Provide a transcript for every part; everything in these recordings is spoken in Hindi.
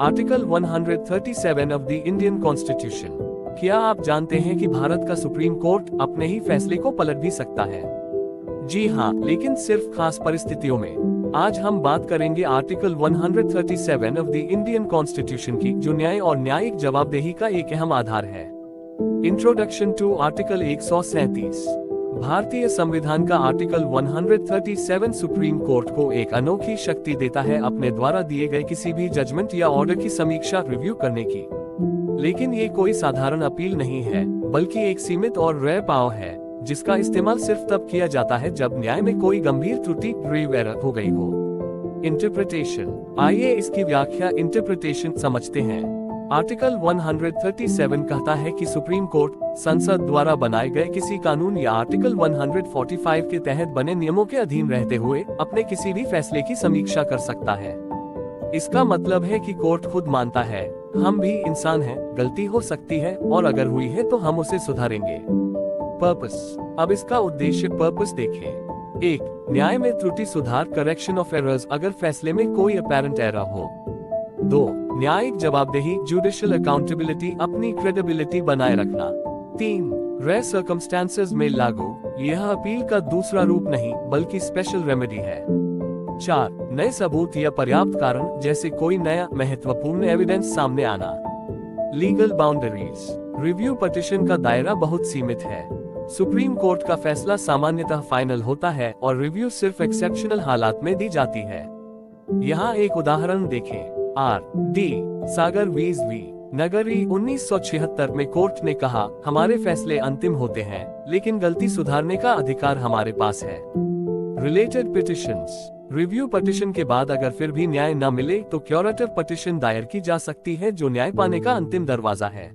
Article 137 of the Indian constitution. क्या आप जानते हैं कि भारत का सुप्रीम कोर्ट अपने ही फैसले को पलट भी सकता है? जी हाँ, लेकिन सिर्फ खास परिस्थितियों में। आज हम बात करेंगे article 137 of the Indian constitution की, जो न्याय और न्यायिक जवाबदेही का एक अहम आधार है। Introduction to article 137। भारतीय संविधान का आर्टिकल 137 सुप्रीम कोर्ट को एक अनोखी शक्ति देता है अपने द्वारा दिए गए किसी भी जजमेंट या ऑर्डर की समीक्षा रिव्यू करने की। लेकिन ये कोई साधारण अपील नहीं है, बल्कि एक सीमित और रेयर पावर है, जिसका इस्तेमाल सिर्फ तब किया जाता है जब न्याय में कोई गंभीर त्रुटि ग्रेव एरर हो गई हो। इंटरप्रिटेशन। आइए इसकी व्याख्या इंटरप्रिटेशन समझते हैं। आर्टिकल 137 कहता है कि सुप्रीम कोर्ट संसद द्वारा बनाए गए किसी कानून या आर्टिकल 145 के तहत बने नियमों के अधीन रहते हुए अपने किसी भी फैसले की समीक्षा कर सकता है। इसका मतलब है कि कोर्ट खुद मानता है, हम भी इंसान हैं, गलती हो सकती है और अगर हुई है तो हम उसे सुधारेंगे। पर्पस। अब इसका उद्देश्य पर्पस देखें। 1. न्याय में त्रुटि सुधार, करेक्शन ऑफ एरर्स, अगर फैसले में कोई अपैरेंट एरर हो। 2. न्यायिक जवाबदेही, जुडिशियल अकाउंटेबिलिटी, अपनी क्रेडिबिलिटी बनाए रखना। 3. रेयर सर्कमस्टांसेस में लागू, यह अपील का दूसरा रूप नहीं बल्कि स्पेशल रेमेडी है। 4. नए सबूत या पर्याप्त कारण, जैसे कोई नया महत्वपूर्ण एविडेंस सामने आना। Legal boundaries. रिव्यू पिटीशन का दायरा बहुत सीमित है। सुप्रीम कोर्ट का फैसला सामान्यतः फाइनल होता है और रिव्यू सिर्फ एक्सेप्शनल हालात में दी जाती है। यहाँ एक उदाहरण देखें। R.D. सागर वीज वी नगरी 1976 में कोर्ट ने कहा, हमारे फैसले अंतिम होते हैं, लेकिन गलती सुधारने का अधिकार हमारे पास है। Related petitions. रिव्यू पिटिशन के बाद अगर फिर भी न्याय न मिले तो क्यूरेटिव पिटिशन दायर की जा सकती है, जो न्याय पाने का अंतिम दरवाजा है।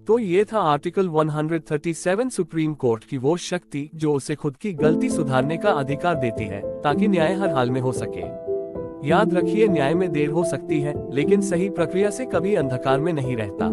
तो ये था आर्टिकल 137 सुप्रीम कोर्ट की वो शक्ति जो उसे खुद की गलती सुधारने का अधिकार देती है, ताकि न्याय हर हाल में हो सके। याद रखिए, न्याय में देर हो सकती है, लेकिन सही प्रक्रिया से कभी अंधकार में नहीं रहता।